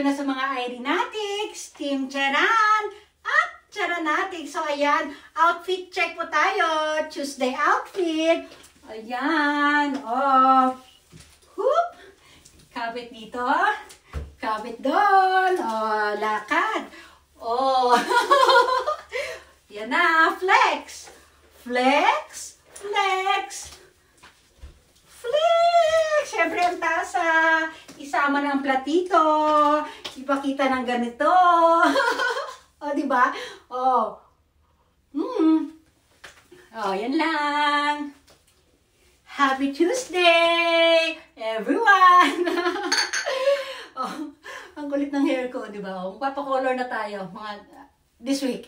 Lalo na sa mga aeronatics, Team Charan, at Charanatics. So, ayan, outfit check po tayo. Tuesday outfit. Ayan, oh. Whoop. Kabit dito. Kabit doon. Oh, lakad. Oh. Yan na, flex. Flex. Flex. Flex. Siyempre, ang tasa. Isama ng platito. Ipakita ng ganito. O, diba? O. O, yan lang. Happy Tuesday, everyone! Oh, ang kulit ng hair ko, diba? Magpapakolor na tayo, mga this week.